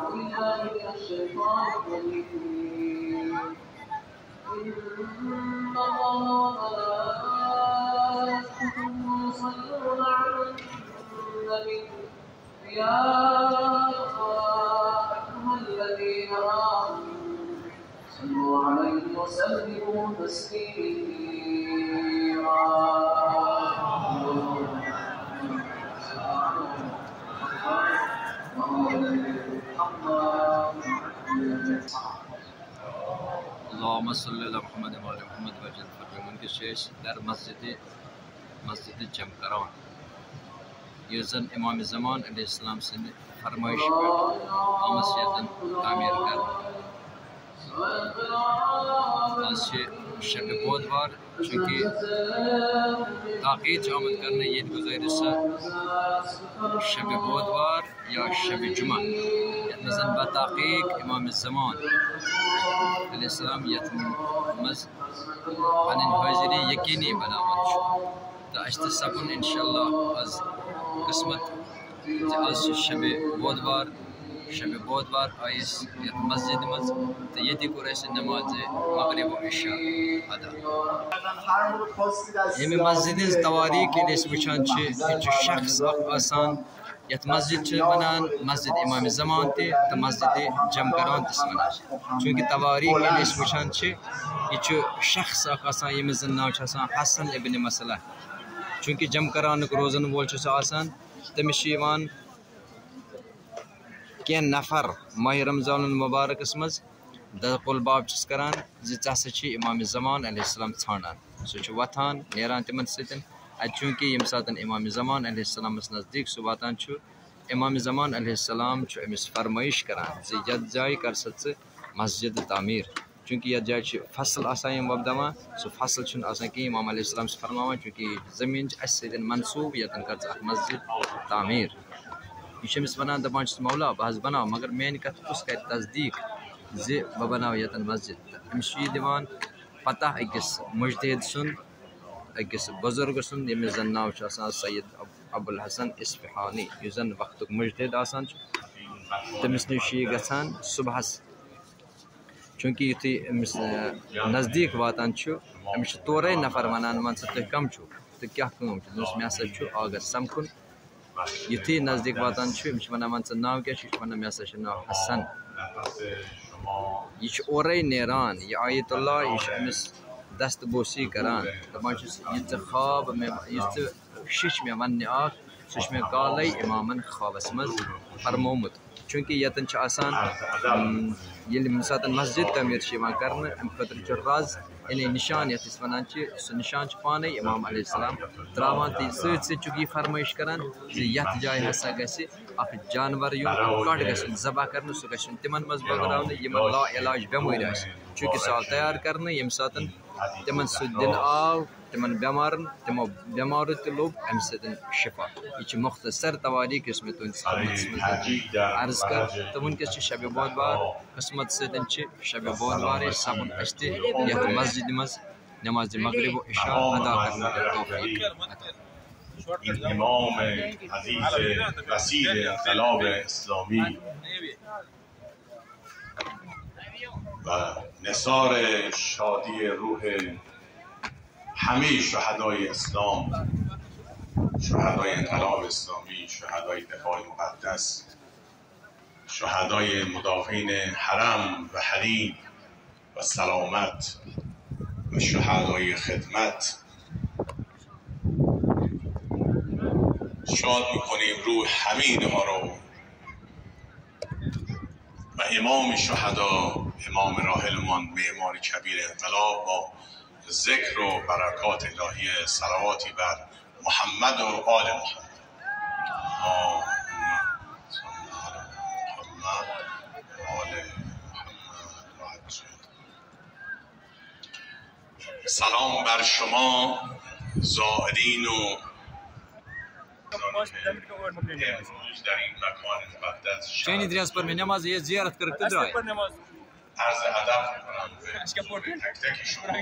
بالله من الشيطان الرجيم إن الله وملائكته يصلون على النبي يا أيها الذين آمنوا صلوا عليه وسلموا تسليما اللهم صل على محمد وعلى محمد وجل فرجهم کے شیش در مسجد جمکران یہ زن امام زمان علیہ السلام سے فرمائش پر آمسیتن تعمیر کر آج شب بودوار چونکہ تاقید آمد کرنے یہ گزارش شب بودوار یا شب جمعہ یعنی زن بتحقیق امام زمان علیہ السلام یتمز پنن حاضری یقینی بناوان تو اشت سکن انشاءاللہ از قسمت از شب بودوار آئیس یت مسجد مز تو یتی قریش نماز مغرب و عشاء ادا یہ مسجد تواریخ کے لیے وچھان شخص آسان یت مسجد بنان مسجد امام زمان تے تو مسجد جمکران تس ونان چونکہ تواریخ کے لیے وچھان یہ شخص آسان یم زن ناو حسن ابن مسلح چونکہ جمکران روزن وول تمس کی نفر ماہ رمضان المبارکس مز دق الباب کران ژا امام زمان علیہ السلام ژھانڈان سہ وتھان نیران تمن ستن چونکہ یم سات امام زمان علیہ السلام نزدیک سہ واتان امام زمان علیہ السلام امس فرمائش کران یت جائے کر سا مسجد تعمیر چونکہ یت جائے فصل آسان وبدان سہ فصل کہیں امام علیہ السلام سے فرماوان چونکہ زمین اس سن منصوب یتن کر مسجد تعمیر یہ ونان دپان مولا بہ بناو مگر میانہ کت کس کر تصدیق بہ بناو یتن مسجد امس یہ دان پتہ اکس مجتہد سن اکس بزرگ سن یمس زن ناو سید ابو الحسن اصفہانی یہ زن وقت مجتہد آسان تمس نش یہ گھان صبحس چونکہ یتھے امس نزدیک واتان امس تورے نفر ونان ون سا تھی کم چھو تو کیا کم دس مے ہسا آگر سمکھن یتھے نزدیک واتان امس ونان ون سا ناو کیا ونان مے ہسا ناو حسن یہ اورے نیران یہ آیت اللہ یہ امس دست بوسی کران دپان یہ خواب یہ شش مے ون سہ مے کالے امامن خوابس مز فرمومت چونکہ یتن آسان یل سات مسجد تعمیر کرنے ام خاطر رز یعنی نشان یت ونان سہ نشان پانے امام علیہ السلام تراوان تو ست یہ فرمائش کران یت جائے ہسا گھس اخ جانور کٹ گھن ذبح کرنے سہ گھن تمن مز بگراؤن یمن لا علاج بیمار چونکہ سہ آو تیار کرنے یم سات تمن سہ دن آو تمن بیمارن تمو بیمارو تہ لوگ ام سن شفا یہ مختصر تواریخ اس میں تہندس عرض کر تو ونکس شب بودوار قسمت ستن شب بودوار سپن اس تہ یتھ مسجد مز نماز مغرب و عشاء ادا کرنے کا توفیق این امام عزیز رسید انقلاب اسلامی و نثار شادی روح همه شهدای اسلام، شهدای انقلاب اسلامی، شهدای دفاع مقدس، شهدای مدافعین حرم و حریم و سلامت و شهدای خدمت شاد میکنیم روح همه اینها رو و امام شهدا امام راحلمان معمار کبیر انقلاب با ذکر و برکات الهی صلواتی بر محمد و آل محمد. سلام بر شما زائرین و امروز در این مکان مقدس شینی دریاز پر میں نماز یہ زیارت کر کے درائے عرض ادب میکنم به تک تک شما